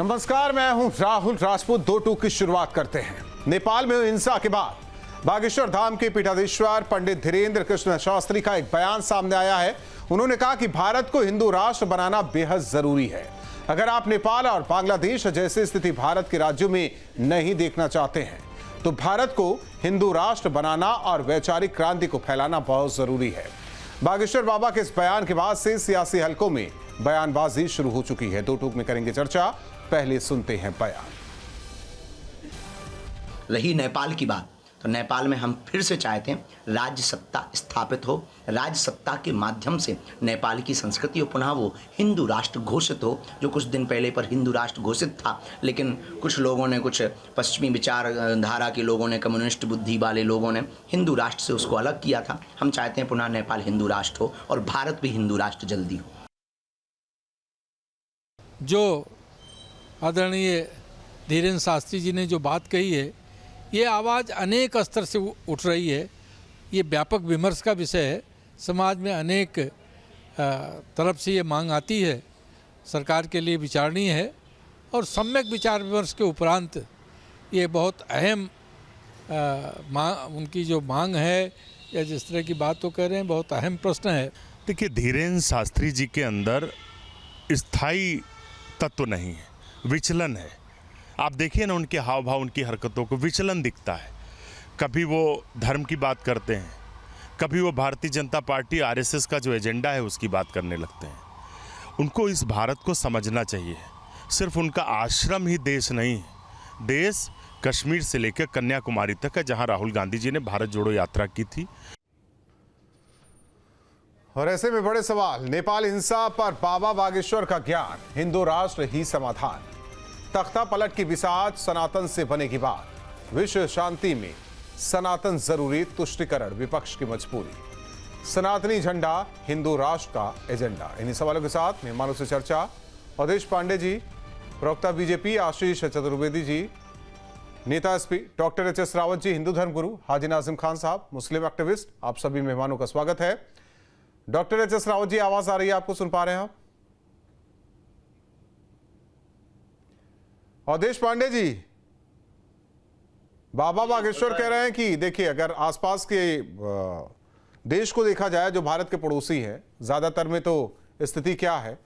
नमस्कार, मैं हूं राहुल राजपूत। दो टूक की शुरुआत करते हैं। नेपाल में हुई हिंसा के बाद बागेश्वर धाम के पीठाधीश्वर पंडित धीरेन्द्र कृष्ण शास्त्री का एक बयान सामने आया है। उन्होंने कहा कि भारत को हिंदू राष्ट्र बनाना बेहद जरूरी है। अगर आप नेपाल और बांग्लादेश जैसी स्थिति भारत के राज्यों में नहीं देखना चाहते हैं तो भारत को हिंदू राष्ट्र बनाना और वैचारिक क्रांति को फैलाना बहुत जरूरी है। बागेश्वर बाबा के इस बयान के बाद से सियासी हलकों में बयानबाजी शुरू हो चुकी है। दो टूक में करेंगे चर्चा। पहले सुनते हैं बयान। रही नेपाल की बात, तो नेपाल में हम फिर से चाहते हैं राज्य सत्ता स्थापित हो। राज्य सत्ता के माध्यम से नेपाल की संस्कृति और पुनः वो हिंदू राष्ट्र घोषित हो, जो कुछ दिन पहले पर हिंदू राष्ट्र घोषित था, लेकिन कुछ लोगों ने, कुछ पश्चिमी विचारधारा के लोगों ने, कम्युनिस्ट बुद्धि वाले लोगों ने हिंदू राष्ट्र से उसको अलग किया था। हम चाहते हैं पुनः नेपाल हिंदू राष्ट्र हो और भारत भी हिंदू राष्ट्र जल्दी हो। जो आदरणीय धीरेन्द्र शास्त्री जी ने जो बात कही है, ये आवाज़ अनेक स्तर से उठ रही है। ये व्यापक विमर्श का विषय है। समाज में अनेक तरफ से ये मांग आती है, सरकार के लिए विचारणीय है और सम्यक विचार विमर्श के उपरांत ये बहुत अहम उनकी जो मांग है या जिस तरह की बात तो कह रहे हैं, बहुत अहम प्रश्न है। देखिए, धीरेन्द्र शास्त्री जी के अंदर स्थायी तत्व नहीं है, विचलन है। आप देखिए ना, उनके हाव भाव, उनकी हरकतों को विचलन दिखता है। कभी वो धर्म की बात करते हैं, कभी वो भारतीय जनता पार्टी आरएसएस का जो एजेंडा है उसकी बात करने लगते हैं। उनको इस भारत को समझना चाहिए। सिर्फ उनका आश्रम ही देश नहीं है, देश कश्मीर से लेकर कन्याकुमारी तक है, जहां राहुल गांधी जी ने भारत जोड़ो यात्रा की थी। और ऐसे में बड़े सवाल। नेपाल हिंसा पर बाबा बागेश्वर का ज्ञान, हिंदू राष्ट्र ही समाधान। तख्ता पलट की बिसात सनातन से बनेगी बात। विश्व शांति में सनातन जरूरी, तुष्टिकरण विपक्ष की मजबूरी। सनातनी झंडा हिंदू राष्ट्र का एजेंडा। इन्हीं सवालों के साथ मेहमानों से चर्चा। अवधेश पांडे जी, प्रवक्ता बीजेपी, आशीष चतुर्वेदी जी, नेता SP doctor HS. Rawat ji, Hindu धर्मगुरु हाजी नाजिम खान साहब, मुस्लिम एक्टिविस्ट। आप सभी मेहमानों का स्वागत है। Doctor HS. रावत जी, आवाज आ रही है? आपको सुन पा रहे हैं आप? अवधेश पांडे जी, बाबा बागेश्वर कह रहे हैं कि देखिए, अगर आसपास के देश को देखा जाए जो भारत के पड़ोसी हैं, ज्यादातर में तो स्थिति क्या है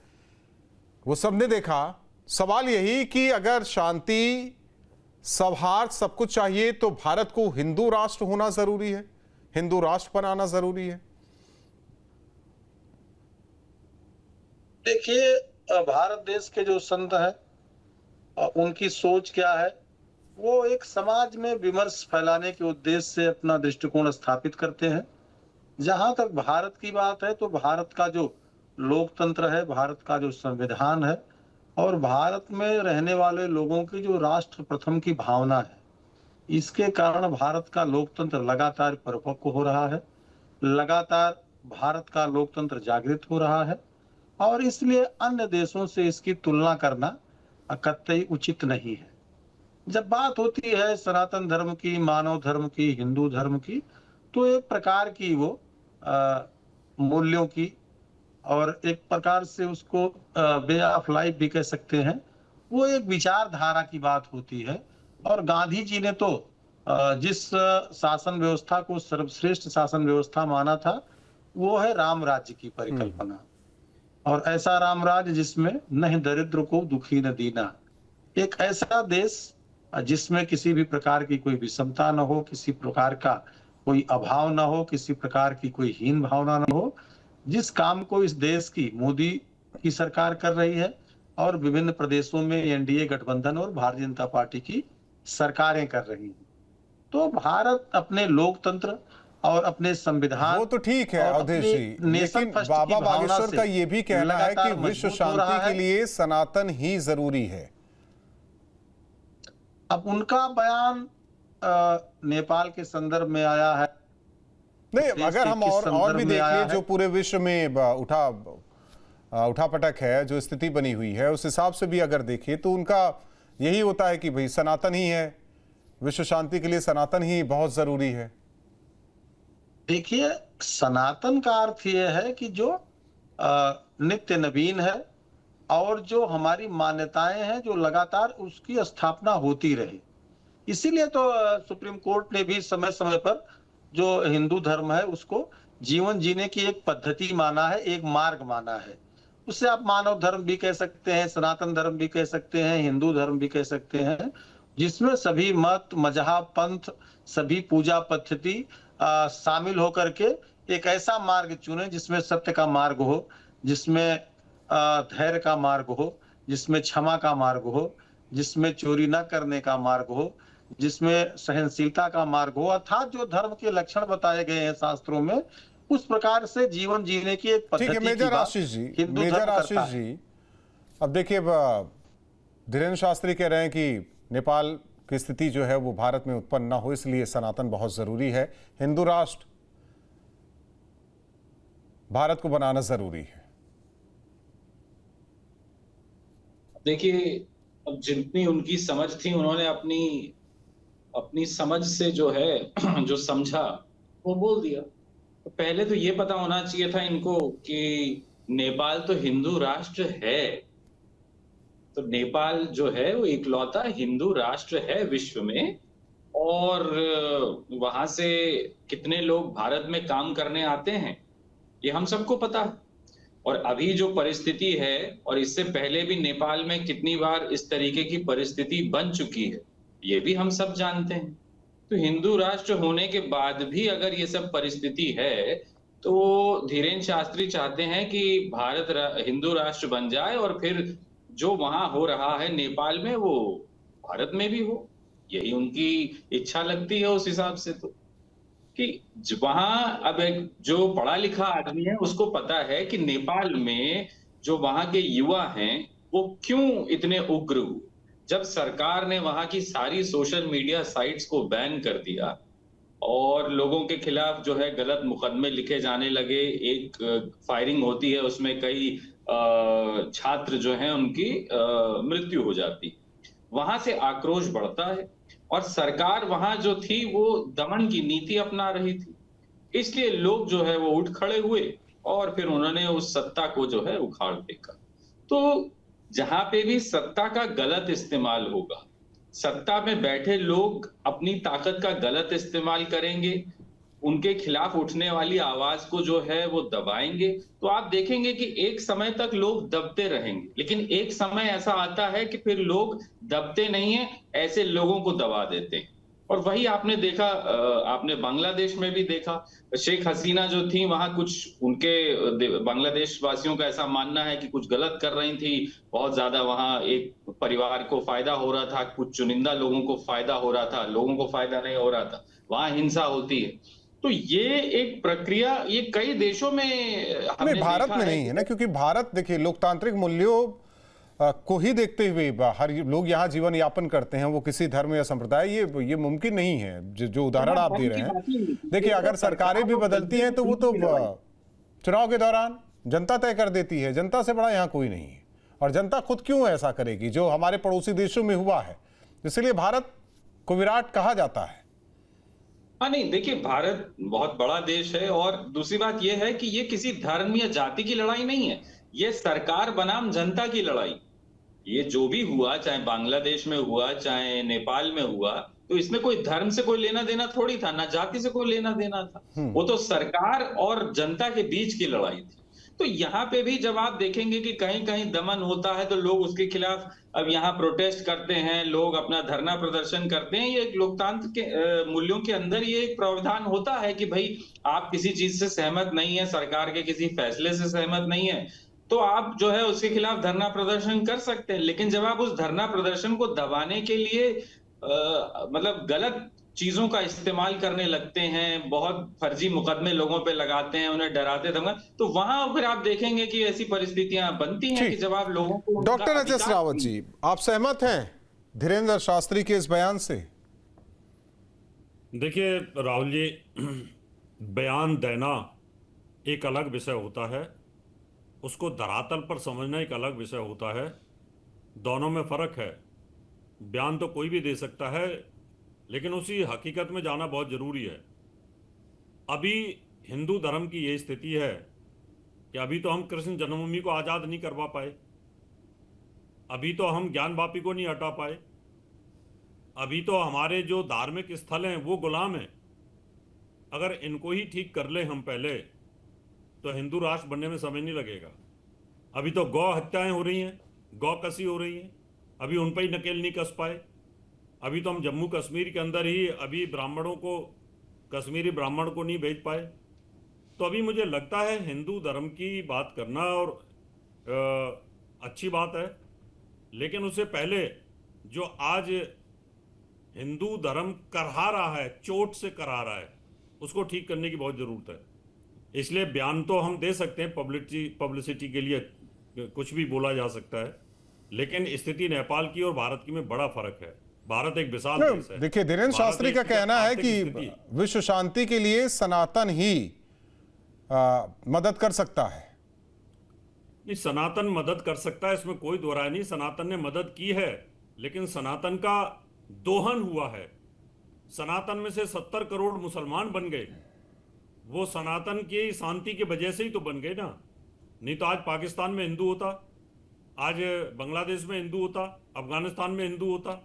वो सबने देखा। सवाल यही कि अगर शांति, सौहार्द, सब कुछ चाहिए तो भारत को हिंदू राष्ट्र होना जरूरी है, हिंदू राष्ट्र बनाना जरूरी है। देखिए, भारत देश के जो संत हैं, उनकी सोच क्या है, वो एक समाज में विमर्श फैलाने के उद्देश्य से अपना दृष्टिकोण स्थापित करते हैं। जहां तक भारत की बात है, तो भारत का जो लोकतंत्र है, भारत का जो संविधान है और भारत में रहने वाले लोगों की जो राष्ट्र प्रथम की भावना है, इसके कारण भारत का लोकतंत्र लगातार परिपक्व हो रहा है। लगातार भारत का लोकतंत्र जागृत हो रहा है और इसलिए अन्य देशों से इसकी तुलना करना कतई उचित नहीं है। जब बात होती है सनातन धर्म की, मानव धर्म की, हिंदू धर्म की, तो एक प्रकार की वो मूल्यों की और एक प्रकार से उसको वे ऑफ लाइफ भी कह सकते हैं, वो एक विचारधारा की बात होती है। और गांधी जी ने तो जिस शासन व्यवस्था को सर्वश्रेष्ठ शासन व्यवस्था माना था, वो है राम राज्य की परिकल्पना। और ऐसा राम राज्य जिसमें न दरिद्र को दुखी न दीना, एक ऐसा देश जिसमें किसी भी प्रकार की कोई विषमता न हो, किसी प्रकार का कोई अभाव न हो, किसी प्रकार की कोई हीन भावना न हो। जिस काम को इस देश की मोदी की सरकार कर रही है और विभिन्न प्रदेशों में एनडीए गठबंधन और भारतीय जनता पार्टी की सरकारें कर रही हैं, तो भारत अपने लोकतंत्र और अपने संविधान, वो तो ठीक है अवधेश जी, लेकिन बाबा बागेश्वर का ये भी कहना है कि विश्व शांति के लिए सनातन ही जरूरी है। अब उनका बयान नेपाल के संदर्भ में आया है। नहीं, अगर हम और भी देख लें, जो पूरे विश्व में उठापटक है, जो स्थिति बनी हुई है, उस हिसाब से भी अगर देखें तो उनका यही होता है कि भाई सनातन ही है, विश्व शांति के लिए सनातन ही बहुत जरूरी है। देखिए, सनातन का अर्थ यह है कि जो नित्य नवीन है, और जो हमारी मान्यताएं हैं जो लगातार उसकी स्थापना होती रहे। इसीलिए तो सुप्रीम कोर्ट ने भी समय समय पर जो हिंदू धर्म है उसको जीवन जीने की एक पद्धति माना है, एक मार्ग माना है। उससे आप मानव धर्म भी कह सकते हैं, सनातन धर्म भी कह सकते हैं, हिंदू धर्म भी कह सकते हैं, जिसमें सभी मत, मजहब, पंथ, सभी पूजा पद्धति शामिल होकर के एक ऐसा मार्ग चुने जिसमें सत्य का मार्ग हो, जिसमें धैर्य का मार्ग हो, जिसमें क्षमा का मार्ग हो, जिसमें चोरी न करने का मार्ग हो, जिसमें सहनशीलता का मार्ग हो, अर्थात जो धर्म के लक्षण बताए गए हैं शास्त्रों में, उस प्रकार से जीवन जीने की एक ठीक है पद्धति की मेजर बात आशीष जी, हिंदू मेजर धर्म आशीष करता है। जी, अब देखिए धीरेन्द्र शास्त्री कह रहे हैं कि नेपाल की स्थिति जो है वो भारत में उत्पन्न ना हो, इसलिए सनातन बहुत जरूरी है, हिंदू राष्ट्र भारत को बनाना जरूरी है। देखिए, अब जितनी उनकी समझ थी उन्होंने अपनी अपनी समझ से जो है जो समझा वो बोल दिया। तो पहले तो ये पता होना चाहिए था इनको कि नेपाल तो हिंदू राष्ट्र है। तो नेपाल जो है वो इकलौता हिंदू राष्ट्र है विश्व में, और वहां से कितने लोग भारत में काम करने आते हैं ये हम सबको पता है। और अभी जो परिस्थिति है, और इससे पहले भी नेपाल में कितनी बार इस तरीके की परिस्थिति बन चुकी है, ये भी हम सब जानते हैं। तो हिंदू राष्ट्र होने के बाद भी अगर ये सब परिस्थिति है, तो धीरेन्द्र शास्त्री चाहते हैं कि भारत हिंदू राष्ट्र बन जाए और फिर जो वहां हो रहा है नेपाल में वो भारत में भी हो। यही उनकी इच्छा लगती है उस हिसाब से। तो कि वहां अब एक जो पढ़ा लिखा आदमी है उसको पता है कि नेपाल में जो वहां के युवा हैं वो क्यों इतने उग्र हुए। जब सरकार ने वहां की सारी सोशल मीडिया साइट्स को बैन कर दिया और लोगों के खिलाफ जो है गलत मुकदमे लिखे जाने लगे, एक फायरिंग होती है उसमें कई छात्र जो हैं उनकी मृत्यु हो जाती, वहां से आक्रोश बढ़ता है। और सरकार वहां जो थी वो दमन की नीति अपना रही थी, इसलिए लोग जो है वो उठ खड़े हुए और फिर उन्होंने उस सत्ता को जो है उखाड़ फेंका। तो जहां पे भी सत्ता का गलत इस्तेमाल होगा, सत्ता में बैठे लोग अपनी ताकत का गलत इस्तेमाल करेंगे, उनके खिलाफ उठने वाली आवाज को जो है वो दबाएंगे, तो आप देखेंगे कि एक समय तक लोग दबते रहेंगे। लेकिन एक समय ऐसा आता है कि फिर लोग दबते नहीं है, ऐसे लोगों को दबा देते हैं। और वही आपने देखा, आपने बांग्लादेश में भी देखा, शेख हसीना जो थी वहां कुछ उनके बांग्लादेश वासियों का ऐसा मानना है कि कुछ गलत कर रही थी, बहुत ज्यादा वहां एक परिवार को फायदा हो रहा था, कुछ चुनिंदा लोगों को फायदा हो रहा था, लोगों को फायदा नहीं हो रहा था, वहां हिंसा होती है। तो ये एक प्रक्रिया ये कई देशों में हमने भारत देखा में है नहीं है ना, क्योंकि भारत देखिए लोकतांत्रिक मूल्यों को ही देखते हुए हर लोग यहाँ जीवन यापन करते हैं, वो किसी धर्म या संप्रदाय, ये मुमकिन नहीं है। जो उदाहरण आप दे रहे हैं, देखिए अगर सरकारें भी बदलती हैं तो वो तो चुनाव के दौरान जनता तय कर देती है, जनता से बड़ा यहाँ कोई नहीं है। और जनता खुद क्यों ऐसा करेगी, जो हमारे पड़ोसी देशों में हुआ है, इसलिए भारत को विराट कहा जाता है। हाँ नहीं, देखिए भारत बहुत बड़ा देश है, और दूसरी बात यह है कि ये किसी धर्म या जाति की लड़ाई नहीं है, ये सरकार बनाम जनता की लड़ाई। ये जो भी हुआ, चाहे बांग्लादेश में हुआ चाहे नेपाल में हुआ, तो इसमें कोई धर्म से कोई लेना देना थोड़ी था, ना जाति से कोई लेना देना था, वो तो सरकार और जनता के बीच की लड़ाई थी। तो यहाँ पे भी जब आप देखेंगे कि कहीं कहीं दमन होता है तो लोग उसके खिलाफ अब यहाँ प्रोटेस्ट करते हैं, लोग अपना धरना प्रदर्शन करते हैं। ये एक लोकतंत्र के मूल्यों के अंदर ये एक प्रावधान होता है कि भाई आप किसी चीज से सहमत नहीं है, सरकार के किसी फैसले से सहमत नहीं है, तो आप जो है उसके खिलाफ धरना प्रदर्शन कर सकते हैं। लेकिन जब आप उस धरना प्रदर्शन को दबाने के लिए मतलब गलत चीजों का इस्तेमाल करने लगते हैं, बहुत फर्जी मुकदमे लोगों पे लगाते हैं, उन्हें डराते धमकाते, तो वहां फिर आप देखेंगे कि ऐसी परिस्थितियां बनती हैं कि जब आप लोगों को। Doctor HS. रावत जी, आप सहमत हैं धीरेन्द्र शास्त्री के इस बयान से? देखिए राहुल जी, बयान देना एक अलग विषय होता है, उसको धरातल पर समझना एक अलग विषय होता है। दोनों में फर्क है। बयान तो कोई भी दे सकता है, लेकिन उसी हकीकत में जाना बहुत ज़रूरी है। अभी हिंदू धर्म की ये स्थिति है कि अभी तो हम कृष्ण जन्मभूमि को आज़ाद नहीं करवा पाए, अभी तो हम ज्ञानवापी को नहीं हटा पाए, अभी तो हमारे जो धार्मिक स्थल हैं वो गुलाम हैं। अगर इनको ही ठीक कर ले हम पहले, तो हिंदू राष्ट्र बनने में समय नहीं लगेगा। अभी तो गौ हत्याएं हो रही हैं, गौ कसी हो रही हैं, अभी उन पर ही नकेल नहीं कस पाए। अभी तो हम जम्मू कश्मीर के अंदर ही अभी ब्राह्मणों को, कश्मीरी ब्राह्मण को नहीं भेज पाए। तो अभी मुझे लगता है हिंदू धर्म की बात करना और अच्छी बात है, लेकिन उससे पहले जो आज हिंदू धर्म करहा रहा है, चोट से करा रहा है, उसको ठीक करने की बहुत ज़रूरत है। इसलिए बयान तो हम दे सकते हैं, पब्लिसिटी के लिए कुछ भी बोला जा सकता है, लेकिन स्थिति नेपाल की और भारत की में बड़ा फर्क है। भारत एक विशाल देश है। देखिए, धीरेन्द्र शास्त्री का कहना है कि विश्व शांति के लिए सनातन ही मदद कर सकता है। नहीं, सनातन मदद कर सकता है, इसमें कोई दो राय नहीं। सनातन ने मदद की है, लेकिन सनातन का दोहन हुआ है। सनातन में से 70 करोड़ मुसलमान बन गए, वो सनातन की शांति की वजह से ही तो बन गए ना। नहीं तो आज पाकिस्तान में हिंदू होता, आज बांग्लादेश में हिंदू होता, अफगानिस्तान में हिंदू होता,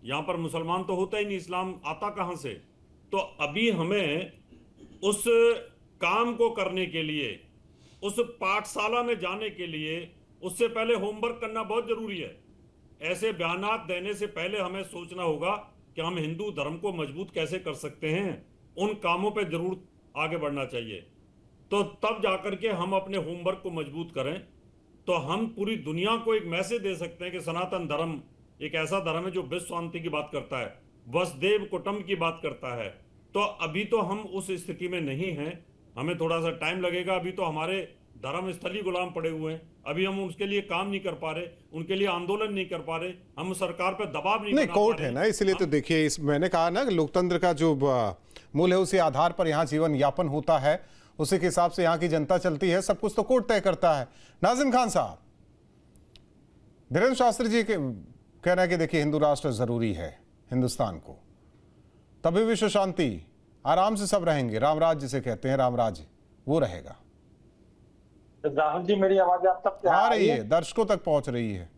यहाँ पर मुसलमान तो होता ही नहीं। इस्लाम आता कहाँ से? तो अभी हमें उस काम को करने के लिए, उस पाठशाला में जाने के लिए, उससे पहले होमवर्क करना बहुत जरूरी है। ऐसे बयानात देने से पहले हमें सोचना होगा कि हम हिंदू धर्म को मजबूत कैसे कर सकते हैं। उन कामों पे जरूर आगे बढ़ना चाहिए, तो तब जाकर के हम अपने होमवर्क को मजबूत करें, तो हम पूरी दुनिया को एक मैसेज दे सकते हैं कि सनातन धर्म एक ऐसा धर्म है जो विश्व शांति की बात करता है, वसुधैव कुटुंब की बात करता है। तो अभी तो हम उस स्थिति में नहीं हैं, हमें थोड़ा सा टाइम लगेगा। अभी तो हमारे धर्म स्थल ही गुलाम पड़े हुए हैं, अभी हम उसके लिए काम नहीं कर पा रहे, उनके लिए आंदोलन नहीं कर पा रहे, हम सरकार पर दबाव नहीं कोर्ट है ना, इसलिए तो देखिए, मैंने कहा ना, लोकतंत्र का जो मूल है उसी आधार पर यहाँ जीवन यापन होता है, उसी के हिसाब से यहाँ की जनता चलती है, सब कुछ तो कोर्ट तय करता है। नाजिम खान साहब, धीरेन्द्र शास्त्री जी के कहना है कि देखिए, हिंदू राष्ट्र जरूरी है हिंदुस्तान को, तभी विश्व शांति, आराम से सब रहेंगे, रामराज जिसे कहते हैं, रामराज वो रहेगा। राहुल जी, मेरी आवाज आप तक आ रही है, दर्शकों तक पहुंच रही है।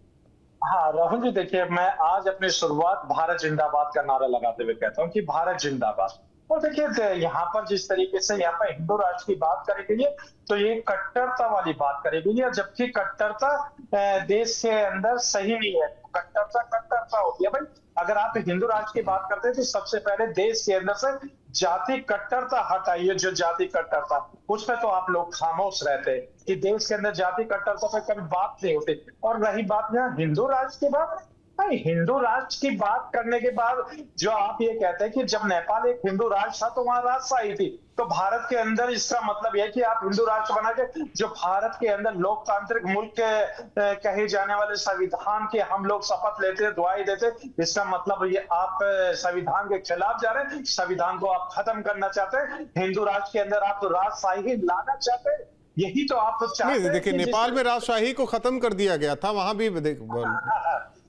हाँ राहुल जी, देखिए, मैं आज अपनी शुरुआत भारत जिंदाबाद का नारा लगाते हुए कहता हूँ कि भारत जिंदाबाद। और देखिए, यहाँ पर जिस तरीके से यहाँ पर हिंदू राष्ट्र की बात करी गई है, तो ये कट्टरता वाली बात करी गई है, जबकि कट्टरता देश के अंदर सही नहीं है। कट्टरता होती है भाई। अगर आप हिंदू राष्ट्र की बात करते हैं तो सबसे पहले देश के अंदर से जाति कट्टरता हटाइए। जो जाति कट्टरता, उसमें तो आप लोग खामोश रहते हैं कि देश के अंदर जाति कट्टरता पे कभी बात नहीं होती। और रही बात यहाँ हिंदू राष्ट्र की बात, नहीं, हिंदू राष्ट्र की बात करने के बाद जो आप ये कहते हैं कि जब नेपाल एक हिंदू राष्ट्र था तो वहां राजशाही थी, तो भारत के अंदर इसका मतलब यह कि आप हिंदू राष्ट्र बना के, जो भारत के अंदर लोकतांत्रिक मुल्क के कहे जाने वाले संविधान के हम लोग शपथ लेते, दुआई देते, इसका मतलब ये आप संविधान के खिलाफ जा रहे हैं, संविधान को आप खत्म करना चाहते हैं, हिंदू राष्ट्र के अंदर आप तो राजशाही लाना चाहते हैं। यही तो आप चाहते हैं। देखिए, नेपाल में राजशाही को खत्म कर दिया गया था, वहां भी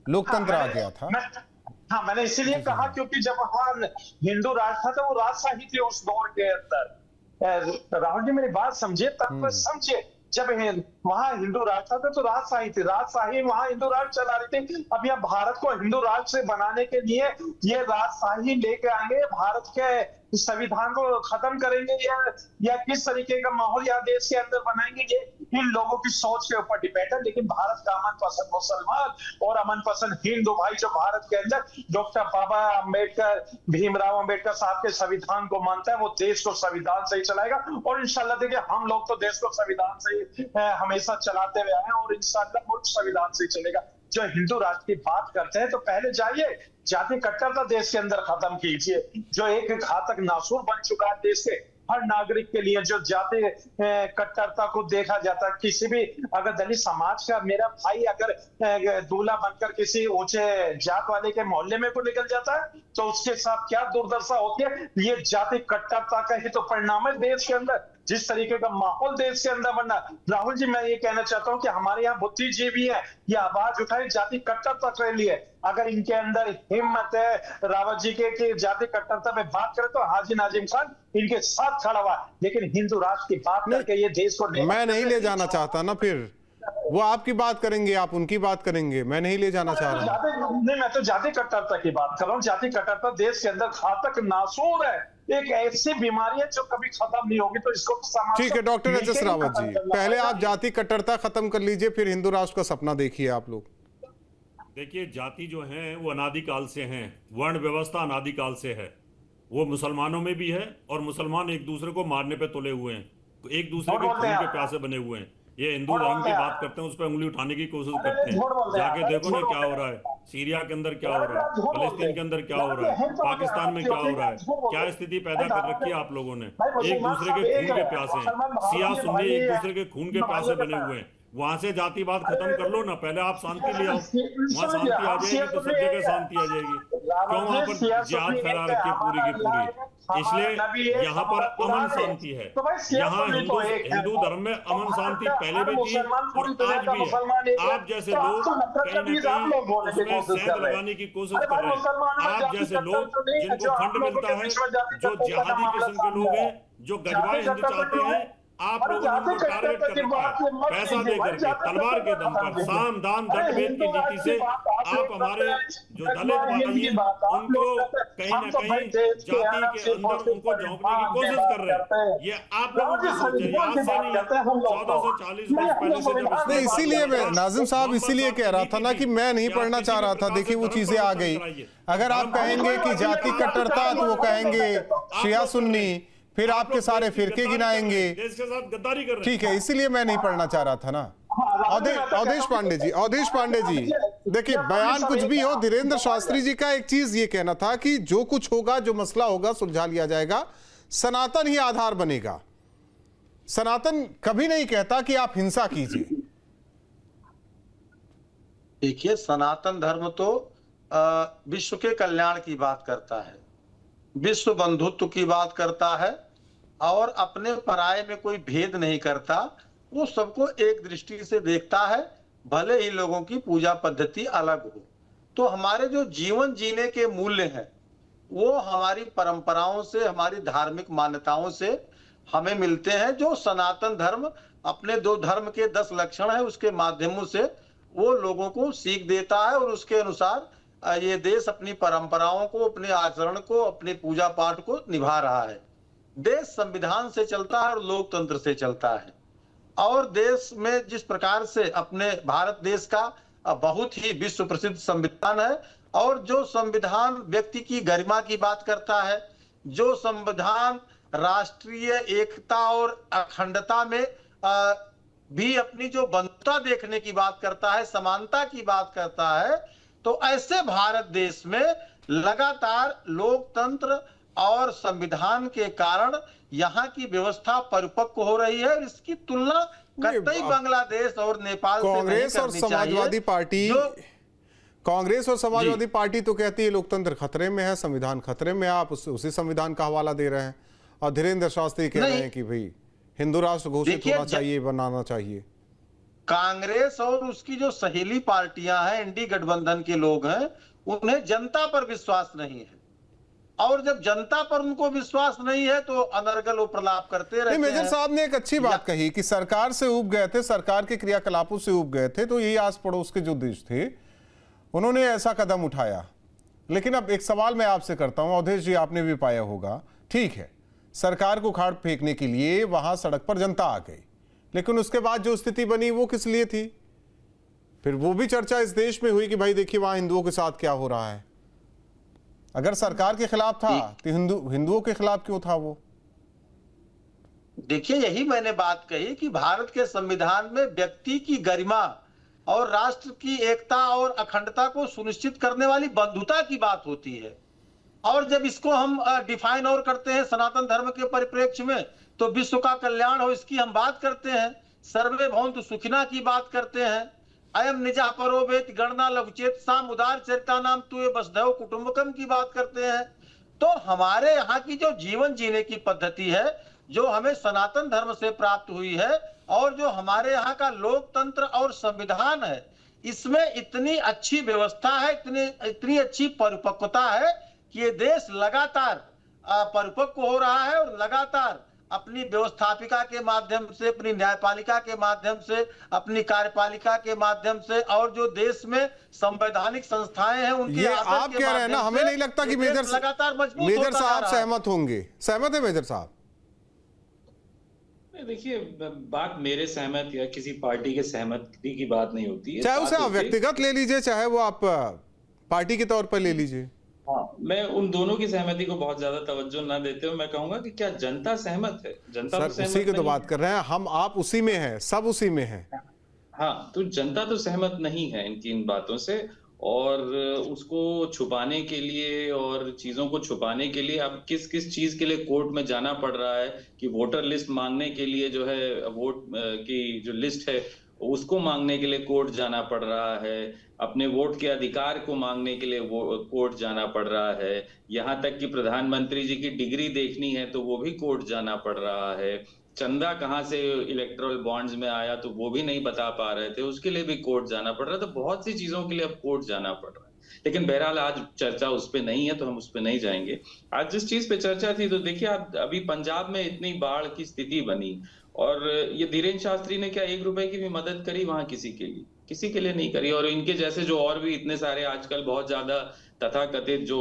लोकतंत्र आ गया था। हाँ, मैंने इसीलिए कहा क्योंकि जब वहां हिंदू राष्ट्र था तो वो राजशाही थे उस दौर के अंदर। राहुल जी, मेरी बात समझिए, तब समझिए, जब वहां हिंदू राष्ट्र था तो राजशाही थी, राजशाही वहां हिंदू राष्ट्र चला रही थी। अब यहाँ भारत को हिंदू राष्ट्र से बनाने के लिए ये राजशाही लेके आएंगे, भारत के संविधान को खत्म करेंगे, या किस तरीके का माहौल यहाँ देश के अंदर बनाएंगे, ये इन लोगों की सोच के ऊपर डिपेंड है। लेकिन भारत का अमन पसंद मुसलमान और अमन पसंद हिंदू भाई जो भारत के अंदर डॉक्टर बाबा अम्बेडकर, भीमराव अम्बेडकर साहब के संविधान को मानता है, वो देश को संविधान से ही चलाएगा। और इंशाल्लाह देखिए, हम लोग तो देश को संविधान से ही हमेशा चलाते हुए आए हैं और इंशाल्लाह मुल्क संविधान से ही चलेगा। जो हिंदू राष्ट्र की बात करते हैं तो पहले जाइए जाति कट्टरता देश के अंदर खत्म कीजिए, जो एक घातक नासूर बन चुका है देश के हर नागरिक के लिए। जो जाति कट्टरता को देखा जाता है, किसी भी अगर दलित समाज का मेरा भाई अगर दूल्हा बनकर किसी ऊंचे जात वाले के मोहल्ले में को निकल जाता है तो उसके साथ क्या दुर्दशा होती है। ये जाति कट्टरता का ही तो परिणाम है देश के अंदर, जिस तरीके का माहौल देश के अंदर बनना। राहुल जी, मैं ये कहना चाहता हूँ कि हमारे यहाँ बुद्धिजीवी है, ये आवाज उठाए जाति कट्टरता के लिए। अगर इनके अंदर हिम्मत है रावत जी के कि जाति कट्टरता पे बात करे तो हाजी नाजिम खान इनके साथ खड़ा हुआ, लेकिन हिंदू राष्ट्र की बात करके ये देश को मैं नहीं ले जाना चाहता ना, फिर वो आपकी बात करेंगे, आप उनकी बात करेंगे, मैं नहीं ले जाना चाह रहा हूं। मैं तो जाति कट्टरता की बात कर रहा हूँ। जाति कट्टरता देश के अंदर घातक नासूर है, एक ऐसी बीमारी है जो कभी खत्म नहीं होगी। तो इसको ठीक है doctor H S Rawat ji, पहले आप जाति कट्टरता खत्म कर लीजिए, फिर हिंदू राष्ट्र का सपना देखिए आप लोग। देखिए, जाति जो है वो अनादिकाल से हैं, वर्ण व्यवस्था अनादिकाल से है, वो मुसलमानों में भी है, और मुसलमान एक दूसरे को मारने पे तुले हुए हैं, एक दूसरे के खून के प्यासे बने हुए हैं। ये हिंदू धर्म की बात करते हैं, उस पर उंगली उठाने की कोशिश करते हैं। जाके देखो ना क्या हो रहा है, सीरिया के अंदर क्या हो रहा है, फलस्तीन के अंदर क्या हो रहा है, पाकिस्तान में क्या हो रहा है, क्या स्थिति पैदा कर रखी है आप लोगों ने। एक दूसरे के खून के प्यासे हैं, शिया सुन्नी एक दूसरे के खून के प्यासे बने हुए हैं। वहां से जातिवाद खत्म कर लो ना, पहले आप शांति ले आओ, वहां शांति आ जाएगी तो सब जगह शांति आ जाएगी। क्यों वहां पर जिहाद फैला रखी पूरी की पूरी? इसलिए यहाँ पर अमन शांति है। यहाँ हिंदू धर्म में अमन शांति पहले भी थी और आज भी है। आप जैसे लोग कहीं ना कहीं उसमें सेंध लगाने की कोशिश कर रहे हैं। आप जैसे लोग जिनको फंड मिलता है, जो जिहादी किस्म के लोग हैं, जो गजवाए हिंद चाहते हैं, आप लोगों ने उनको टारगेट कर रखा है, पैसा दे करके, तलवार के दम पर, साम दाम दंड भेद की नीति से आप हमारे जो दलित भाई हैं उनको कहीं ना कहीं जाति के अंदर उनको झोंकने की कोशिश कर रहे हैं। ये आप लोगों की सोच है, आज से नहीं, 1440 वर्ष पहले से जब नहीं, इसीलिए मैं नाजिम साहब इसीलिए कह रहा था ना कि मैं नहीं पढ़ना चाह रहा था। देखिए वो चीजें आ गई। अगर आप कहेंगे कि जाति कट्टरता तो वो कहेंगे शिया सुन्नी, फिर आपके सारे फिरके गिनाएंगे। देश के साथ गद्दारी कर रहे हैं। ठीक है, इसीलिए मैं नहीं पढ़ना चाह रहा था ना। अवधेश पांडे जी, देखिए बयान कुछ भी हो, धीरेन्द्र शास्त्री जी का एक चीज ये कहना था कि जो कुछ होगा, जो मसला होगा सुलझा लिया जाएगा, सनातन ही आधार बनेगा। सनातन कभी नहीं कहता कि आप हिंसा कीजिए। देखिए, सनातन धर्म तो विश्व के कल्याण की बात करता है, विश्व बंधुत्व की बात करता है, और अपने पराये में कोई भेद नहीं करता। वो सबको एक दृष्टि से देखता है, भले ही लोगों की पूजा पद्धति अलग हो। तो हमारे जो जीवन जीने के मूल्य हैं वो हमारी परंपराओं से, हमारी धार्मिक मान्यताओं से हमें मिलते हैं। जो सनातन धर्म अपने दो धर्म के 10 लक्षण है उसके माध्यमों से वो लोगों को सीख देता है, और उसके अनुसार ये देश अपनी परंपराओं को, अपने आचरण को, अपने पूजा पाठ को निभा रहा है। देश संविधान से चलता है और लोकतंत्र से चलता है। और देश में जिस प्रकार से अपने भारत देश का बहुत ही विश्व प्रसिद्ध संविधान है, और जो संविधान व्यक्ति की गरिमा की बात करता है, जो संविधान राष्ट्रीय एकता और अखंडता में भी अपनी जो बंधुता देखने की बात करता है, समानता की बात करता है, तो ऐसे भारत देश में लगातार लोकतंत्र और संविधान के कारण यहाँ की व्यवस्था परिपक्व हो रही है। इसकी तुलना कतई बांग्लादेश और नेपाल से नहीं करनी चाहिए। कांग्रेस और समाजवादी पार्टी तो कहती है लोकतंत्र खतरे में है, संविधान खतरे में। आप उसी संविधान का हवाला दे रहे हैं, और धीरेन्द्र शास्त्री कह रहे हैं कि भाई हिंदू राष्ट्र घोषित होना चाहिए, बनाना चाहिए। कांग्रेस और उसकी जो सहेली पार्टियां हैं, एनडी गठबंधन के लोग हैं, उन्हें जनता पर विश्वास नहीं है, और जब जनता पर उनको विश्वास नहीं है तो अनर्गल प्रलाप करते रहते हैं। मेजर साहब ने एक अच्छी बात कही कि सरकार से ऊब गए थे, सरकार के क्रियाकलापों से ऊब गए थे, तो यही आस पड़ोस के जो देश थे उन्होंने ऐसा कदम उठाया। लेकिन अब एक सवाल मैं आपसे करता हूं, अवधेश जी आपने भी पाया होगा, ठीक है सरकार को उखाड़ फेंकने के लिए वहां सड़क पर जनता आ गई, लेकिन उसके बाद जो स्थिति बनी वो किस लिए थी? फिर वो भी चर्चा इस देश में हुई कि भाई देखिए वहां हिंदुओं के साथ क्या हो रहा है। अगर सरकार के खिलाफ था तो हिंदुओं के खिलाफ क्यों था वो? देखिए, यही मैंने बात कही कि भारत के संविधान में व्यक्ति की गरिमा और राष्ट्र की एकता और अखंडता को सुनिश्चित करने वाली बंधुता की बात होती है। और जब इसको हम डिफाइन और करते हैं सनातन धर्म के परिप्रेक्ष्य में, तो विश्व का कल्याण हो इसकी हम बात करते हैं, सर्वे भवन्तु सुखिना की बात करते हैं, अयम निजा परो वेति गणना लघुचेत साम उदार चरिता नाम तुए वसुधैव कुटुंबकम की बात करते हैं। तो हमारे यहाँ की जो जीवन जीने की पद्धति है, जो हमें सनातन धर्म से प्राप्त हुई है, और जो हमारे यहाँ का लोकतंत्र और संविधान है, इसमें इतनी अच्छी व्यवस्था है, इतनी अच्छी परिपक्वता है कि ये देश लगातार परिपक्व हो रहा है और लगातार अपनी व्यवस्थापिका के माध्यम से, अपनी न्यायपालिका के माध्यम से, अपनी कार्यपालिका के माध्यम से, और जो देश में संवैधानिक संस्थाएं हैं उनके ये आदर आप के कह रहे हैं ना, माध्यम हमें से नहीं लगता कि ये देश मेजर लगातार मजबूत मेजर होता जा साहब रहा है। सहमत होंगे। सहमत है मेजर साहब? देखिए, बात मेरे सहमत या किसी पार्टी के सहमति की बात नहीं होती है। चाहे उसे बात आप होती है- व्यक्तिगत ले लीजिए, चाहे वो आप पार्टी के तौर पर ले लीजिए। हाँ, मैं उन दोनों की सहमति को बहुत ज्यादा तवज्जो ना देते हुए मैं कहूंगा कि क्या जनता सहमत है? जनता सर तो सहमत उसी की तो नहीं बात है। कर रहे हैं हम, आप उसी में हैं, सब उसी में हैं। हाँ, तो जनता तो सहमत नहीं है इनकी इन बातों से, और उसको छुपाने के लिए और चीजों को छुपाने के लिए अब किस किस चीज के लिए कोर्ट में जाना पड़ रहा है कि वोटर लिस्ट मांगने के लिए जो है वोट की जो लिस्ट है उसको मांगने के लिए कोर्ट जाना पड़ रहा है, अपने वोट के अधिकार को मांगने के लिए वो कोर्ट जाना पड़ रहा है, यहाँ तक कि प्रधानमंत्री जी की डिग्री देखनी है तो वो भी कोर्ट जाना पड़ रहा है, चंदा कहाँ से इलेक्टोरल बॉन्ड्स में आया तो वो भी नहीं बता पा रहे थे, उसके लिए भी कोर्ट जाना पड़ रहा है। तो बहुत सी चीजों के लिए अब कोर्ट जाना पड़ रहा है। लेकिन बहरहाल आज चर्चा उस पे नहीं है तो हम उस पे नहीं जाएंगे। आज जिस चीज पे चर्चा थी, तो देखिए आप अभी पंजाब में इतनी बाढ़ की स्थिति बनी और ये धीरेन्द्र शास्त्री ने क्या 1 रुपए की भी मदद करी वहां? किसी के लिए नहीं करी। और इनके जैसे जो और भी इतने सारे आजकल बहुत ज्यादा तथाकथित जो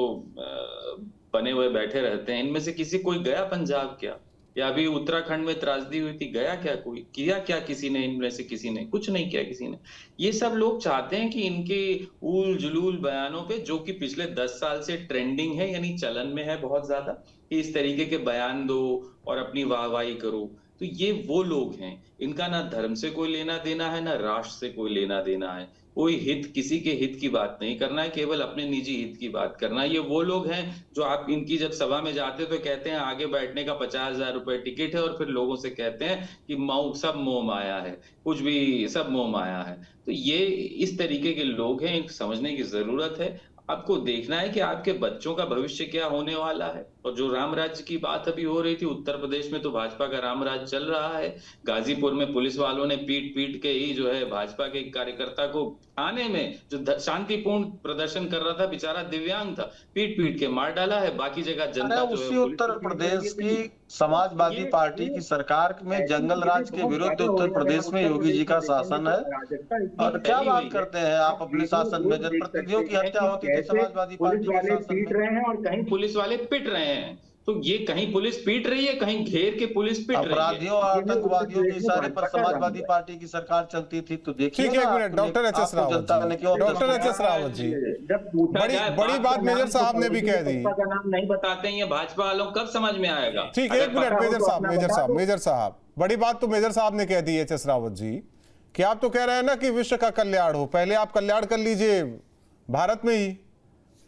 बने हुए बैठे रहते हैं, इनमें से किसी कोई गया पंजाब क्या? या अभी उत्तराखंड में त्रासदी हुई थी, गया क्या कोई? किया क्या किसी ने? इनमें से किसी ने कुछ नहीं किया। किसी ने ये सब लोग चाहते हैं कि इनके उल जुलूल बयानों पे, जो कि पिछले 10 साल से ट्रेंडिंग है यानी चलन में है बहुत ज्यादा, कि इस तरीके के बयान दो और अपनी वाहवाही करो, तो ये वो लोग हैं, इनका ना धर्म से कोई लेना देना है, ना राष्ट्र से कोई लेना देना है, कोई हित, किसी के हित की बात नहीं करना है, केवल अपने निजी हित की बात करना है। ये वो लोग हैं जो आप इनकी जब सभा में जाते तो कहते हैं आगे बैठने का 50,000 रुपए टिकट है, और फिर लोगों से कहते हैं कि सब मोह माया है, कुछ भी सब मोह माया है। तो ये इस तरीके के लोग हैं, इनको समझने की जरूरत है। आपको देखना है कि आपके बच्चों का भविष्य क्या होने वाला है। और जो राम राज्य की बात अभी हो रही थी, उत्तर प्रदेश में तो भाजपा का राम राज्य चल रहा है। गाजीपुर में पुलिस वालों ने पीट पीट के ही जो है भाजपा के कार्यकर्ता को थाने में, जो शांतिपूर्ण प्रदर्शन कर रहा था, बेचारा दिव्यांग था, पीट पीट के मार डाला है। बाकी जगह जनता जो है उसी उत्तर प्रदेश की समाजवादी पार्टी की सरकार में जंगल राज के विरुद्ध उत्तर प्रदेश में योगी जी का शासन है, और क्या बात करते हैं आप अपने शासन में? जनप्रतिनिधियों की हत्या होती थी समाजवादी पार्टी के शासन पीट रहे हैं और कहीं पुलिस वाले पिट रहे हैं। तो ये कहीं पुलिस पीट रही है, कहीं घेर के पुलिस पिट रही है। अपराधियों और आतंकवादियों के इशारे पर समाजवादी पार्टी की सरकार चलती थी। तो देखिए, ठीक है, एक minute doctor HS. Rawat ji, doctor HS. Rawat ji, बड़ी बात मेजर साहब ने भी कह दी। का नाम नहीं बताते हैं ये भाजपा वालों, कब समझ में आएगा? ठीक है, एक मिनट मेजर साहब, बड़ी बात तो मेजर साहब ने कह दी एच.एस. रावत जी, कि आप तो कह रहे हैं ना कि विश्व का कल्याण हो, पहले आप कल्याण कर लीजिए भारत में ही।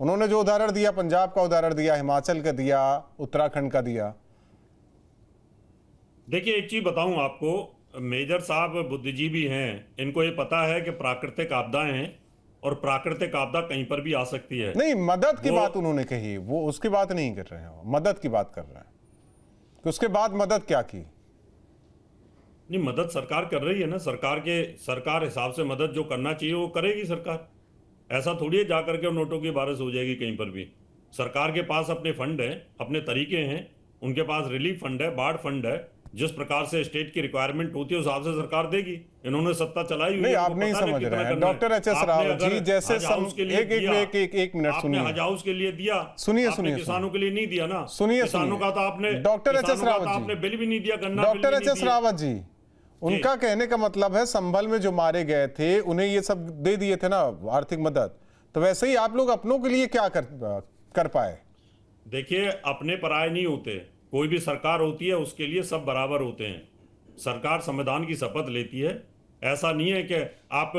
उन्होंने जो उदाहरण दिया, पंजाब का उदाहरण दिया, हिमाचल का दिया, उत्तराखंड का दिया। देखिए एक चीज बताऊं आपको, मेजर साहब बुद्धिजीवी हैं, इनको ये पता है कि प्राकृतिक आपदाएं हैं और प्राकृतिक आपदा कहीं पर भी आ सकती है। नहीं, मदद की बात उन्होंने कही, वो उसकी बात नहीं कर रहे हैं, मदद की बात कर रहे हैं। तो उसके बाद मदद क्या की? नहीं, मदद सरकार कर रही है ना, सरकार हिसाब से मदद जो करना चाहिए वो करेगी सरकार। ऐसा थोड़ी है जाकर के नोटों की बारिश हो जाएगी कहीं पर भी। सरकार के पास अपने फंड है, अपने तरीके हैं, उनके पास रिलीफ फंड है, बाढ़ फंड है, जिस प्रकार से स्टेट की रिक्वायरमेंट होती है उस हिसाब से सरकार देगी। इन्होंने सत्ता चलाई हुई है, आप नहीं समझ रहे हैं डॉक्टर एच.एस. रावत जी, जैसे एक मिनट सुनिए, हज हाउस के लिए दिया, सुनिए, किसानों के लिए नहीं दिया ना। सुनिए, किसानों का तो आपने, डॉक्टर एच.एस. रावत जी, आपने बिल भी नहीं दिया, गन्ना डॉक्टर एच.एस. रावत जी, उनका कहने का मतलब है संभल में जो मारे गए थे उन्हें ये सब दे दिए थे ना आर्थिक मदद, तो वैसे ही आप लोग अपनों के लिए क्या कर पाए? देखिए, अपने पराये नहीं होते, कोई भी सरकार होती है उसके लिए सब बराबर होते हैं। सरकार संविधान की शपथ लेती है, ऐसा नहीं है कि आप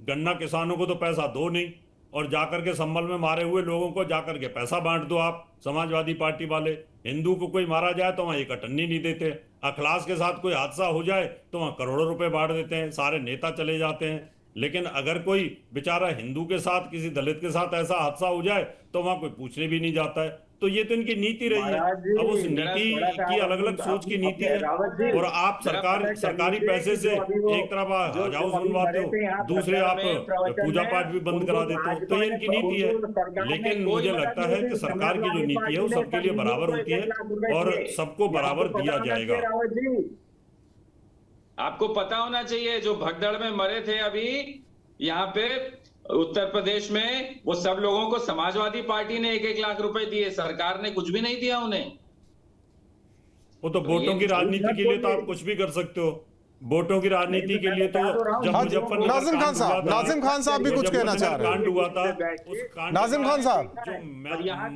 गन्ना किसानों को तो पैसा दो नहीं और जाकर के संभल में मारे हुए लोगों को जाकर के पैसा बांट दो। आप समाजवादी पार्टी वाले, हिंदू को कोई मारा जाए तो वहाँ एक अटन्नी नहीं देते, अखलास के साथ कोई हादसा हो जाए तो वहाँ करोड़ों रुपए बांट देते हैं, सारे नेता चले जाते हैं। लेकिन अगर कोई बेचारा हिंदू के साथ, किसी दलित के साथ ऐसा हादसा हो जाए तो वहाँ कोई पूछने भी नहीं जाता है। तो ये तो इनकी नीति रही है। अब उस नीति की अलग अलग सोच की नीति है, और आप सरकारी पैसे से एक तरफ हज हाउस बनवाते हो, दूसरे आप पूजा पाठ भी बंद करा देते हो, तो ये इनकी नीति है। लेकिन मुझे लगता है कि सरकार की जो नीति है वो सबके लिए बराबर होती है और सबको बराबर दिया जाएगा। आपको पता होना चाहिए जो भगदड़ में मरे थे अभी यहाँ पे उत्तर प्रदेश में, वो सब लोगों को समाजवादी पार्टी ने 1-1 लाख रुपए दिए, सरकार ने कुछ भी नहीं दिया उन्हें। वो तो वोटों की राजनीति के लिए तो आप कुछ भी कर सकते हो, वोटों की राजनीति के लिए तो जब मुजफ्फरनगर नाजिम खान साहब भी कुछ कहना चाह रहे हैं। कांड हुआ था, उस कांड नाजिम खान साहब जो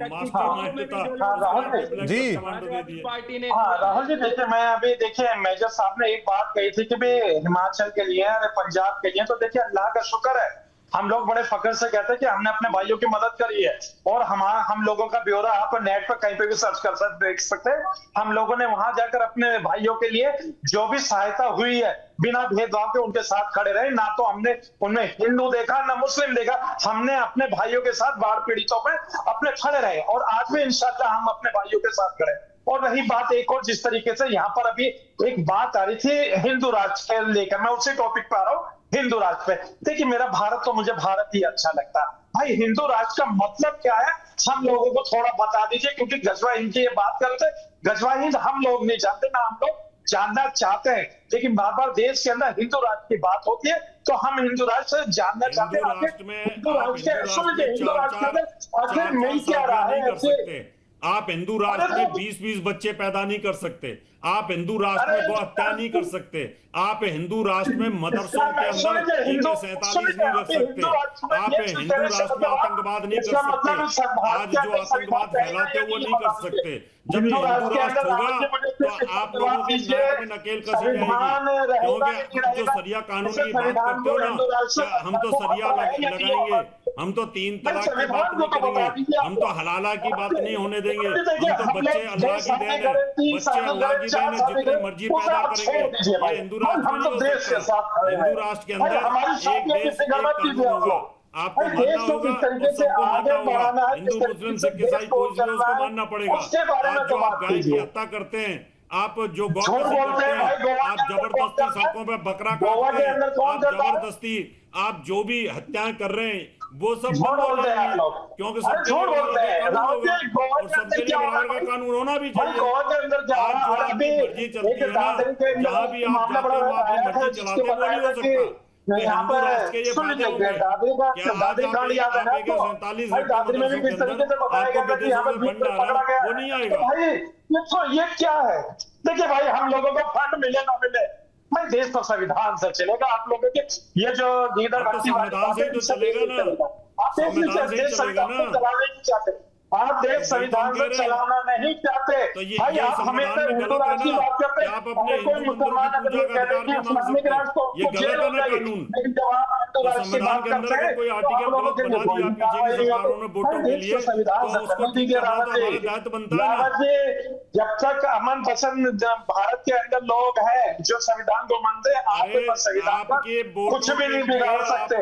मास्टरमाइंड था जी पार्टी ने। राहुल जी देखिए, मैं अभी देखिए मेजर साहब ने एक बात कही थी कि भाई हिमाचल के लिए अरे पंजाब के लिए, तो देखिए अल्लाह का शुक्र है, हम लोग बड़े फख्र से कहते हैं कि हमने अपने भाइयों की मदद करी है, और हम लोगों का ब्यौरा आप नेट पर कहीं पे भी सर्च कर सकते देख सकते हैं। हम लोगों ने वहां जाकर अपने भाइयों के लिए जो भी सहायता हुई है बिना भेदभाव के उनके साथ खड़े रहे। ना तो हमने उनमें हिंदू देखा ना मुस्लिम देखा, हमने अपने भाइयों के साथ बाढ़ पीड़ितों में अपने खड़े रहे, और आज भी इंशाल्लाह हम अपने भाइयों के साथ खड़े। और रही बात एक और, जिस तरीके से यहाँ पर अभी एक बात आ रही थी हिंदू राष्ट्र के लेकर, मैं उसी टॉपिक पर आ रहा हूँ, हिंदू राष्ट्र पे। देखिए मेरा भारत तो मुझे भारत ही अच्छा लगता है। भाई हिंदू राष्ट्र का मतलब क्या है हम लोगों को थोड़ा बता दीजिए, क्योंकि गजवा हिंद की ये बात करते, गजवा हिंद हम लोग नहीं जानते, ना हम लोग जानना चाहते हैं, लेकिन बार बार देश के अंदर हिंदू राष्ट्र की बात होती है तो हम हिंदू राष्ट्र जानना चाहते हैं। हिंदू राष्ट्र के अंदर आखिर मिल क्या रहा है? आप हिंदू राष्ट्र में 20-20 बच्चे पैदा नहीं कर सकते, आप हिंदू राष्ट्र में गौ हत्या नहीं कर सकते, आप हिंदू राष्ट्र में मदरसों के अंदर 347 नहीं रख सकते, आप हिंदू राष्ट्र में आतंकवाद नहीं कर सकते, आज जो आतंकवाद फैलाते वो नहीं कर सकते। जब ये हिंदू राष्ट्र होगा तो आप लोगों की नाक में नकेल कसी जाएगी, क्योंकि जो सरिया कानून की बात करते हो ना, हम तो सरिया लगाएंगे, हम तो 3 तलाक की बात नहीं करेंगे, हम तो हलाला की बात नहीं होने देंगे, हम तो बच्चे अल्लाह की देन है, बच्चे अल्लाह की देन है, जितने मर्जी पैदा करेंगे। ये हिंदू राष्ट्र में नहीं हो सकता। हिंदू राष्ट्र के अंदर एक देश एक कानून होगा, आपको मानना होगा और सबको मानना होगा। हिंदू मुस्लिम सिख ईसाई कोई भी उसको मानना पड़ेगा। आज जो आप गाय की हत्या करते हैं, आप जो गौकसी करते हैं, आप जबरदस्ती सड़कों पे बकरा काटते हैं, आप जबरदस्ती आप जो भी हत्याएं कर रहे हैं वो सब बंद हो जाएंगे, क्योंकि सबके लिए और सबके लिए बराबर का कानून होना भी चाहिए। आज जो आपकी मर्जी चलती है ना, जहाँ भी आप जाते हो अपनी मर्जी चलाते वो नहीं हो सकता। हिंदू राष्ट्र के ये फायदे होंगे क्या? आज आप 147 मदरसों के अंदर आपको विदेशों से फंड आ रहा है, वो नहीं आएगा। ये क्या है? देखिए भाई हम लोगों को फंड मिले ना मिले, भाई देश तो संविधान से चलेगा। आप लोगों के ये जो लीडर संविधान से ही तो चलेगा ना, संविधान से ही चलेगा ना। चलाने नहीं चाहते आप, देश संविधान से चलाना नहीं चाहते। तो ये भाई आप हमेशा हिंदू राष्ट्र की बात करते हैं, आप अपने कोई मुसलमान अगर ये कहते हैं कि इस्लामिक राष्ट्र को ये गलत है ना कानून। लेकिन जब आप हिंदू राष्ट्र की बात करते हैं कोई आर्टिकल गलत बना दिया पीछे की सरकारों ने वोटों के लिए, तो उसको ठीक करना तो हमारा दायित्व बनता है ना। जब तक अमन पसंद भारत के अंदर लोग हैं जो संविधान को मानते हैं, आपके पास संविधान कुछ भी नहीं बिगाड़ सकते।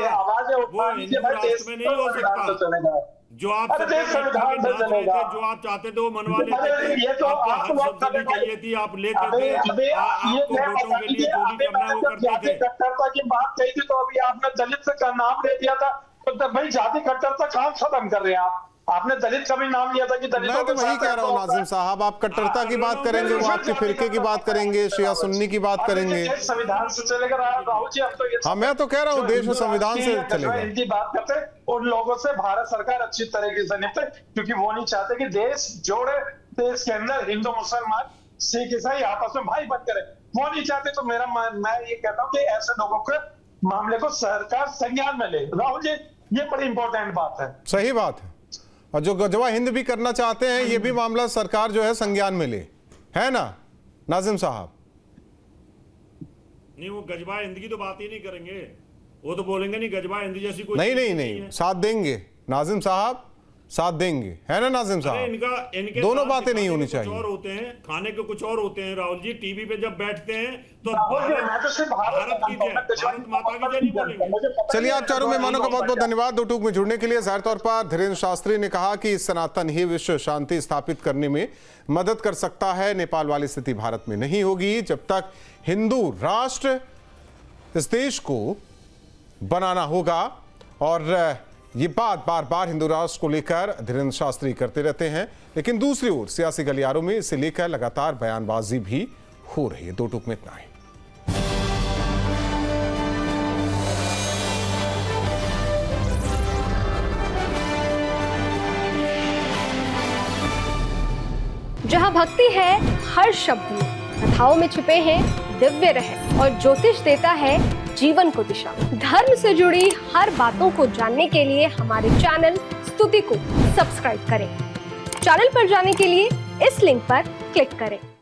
आवाजें उठा लीजिए भाई, देश में नहीं हो सकता चलेगा जो आप संविधान से चलेगा, जो आप चाहते थे वो मनवा लेते थे, आपको हर सब्सिडी चाहिए थी आप लेते थे, आपको वोटों के लिए गोली करना वो करते थे। कट्टरता की बात कही थी तो अभी आपने दलित का नाम ले दिया था, तो भाई जाति कट्टरता कहाँ खत्म कर रहे हैं आप? आपने दलित का भी नाम लिया था कि दलित। मैं तो वही कह रहा हूँ नाजिम साहब, आप कट्टरता की बात करेंगे, वो आपके फिरके की बात करेंगे, शिया सुन्नी की बात करेंगे। संविधान से चलेगा राहुल जी, हम तो ये हाँ मैं तो कह रहा हूँ देश में संविधान से चलेगा। इनकी बात करते उन लोगों से भारत सरकार अच्छी तरीके से निपटे, क्योंकि वो नहीं चाहते कि देश जोड़े, देश के अंदर हिंदू मुसलमान सिख ईसाई आपस में भाई बन करे, वो नहीं चाहते। तो मेरा मैं ये कहता हूँ कि ऐसे लोगों के मामले को सरकार संज्ञान में ले। राहुल जी ये बड़ी इंपॉर्टेंट बात है। सही बात है, और जो गजवा हिंद भी करना चाहते हैं ये भी मामला सरकार जो है संज्ञान में ले, है ना नाजिम साहब? नहीं वो गजबा हिंद की तो बात ही नहीं करेंगे, वो तो बोलेंगे नहीं गजबा हिंद जैसी कोई नहीं साथ देंगे नाजिम साहब, साथ देंगे, है ना नाजिम अरे साहब? इनके दोनों साथ बातें नहीं दिखाने होनी के कुछ चाहिए। और होते हैं, खाने के कुछ और होते हैं। राहुल जी टीवी पे जब बैठते हैं तो राहुल जी, मैं तो सिर्फ भारत की जय, भारत माता की जय नहीं बोलेंगे। चलिए, आप चारों मेहमानों का बहुत बहुत धन्यवाद दो टूक में जुड़ने के लिए। जाहिर तौर पर धीरेन्द्र शास्त्री ने कहा कि सनातन ही विश्व शांति स्थापित करने में मदद कर सकता है। नेपाल वाली स्थिति भारत में नहीं होगी जब तक हिंदू राष्ट्र इस देश को बनाना होगा। और ये बात बार बार हिंदू राष्ट्र को लेकर धीरेन्द्र शास्त्री करते रहते हैं, लेकिन दूसरी ओर सियासी गलियारों में इसे लेकर लगातार बयानबाजी भी हो रही है। दो टूक में इतना ही। जहाँ भक्ति है हर शब्द में, कथाओं में छुपे हैं दिव्य रहस्य और ज्योतिष देता है जीवन को दिशा। धर्म से जुड़ी हर बातों को जानने के लिए हमारे चैनल स्तुति को सब्सक्राइब करें। चैनल पर जाने के लिए इस लिंक पर क्लिक करें।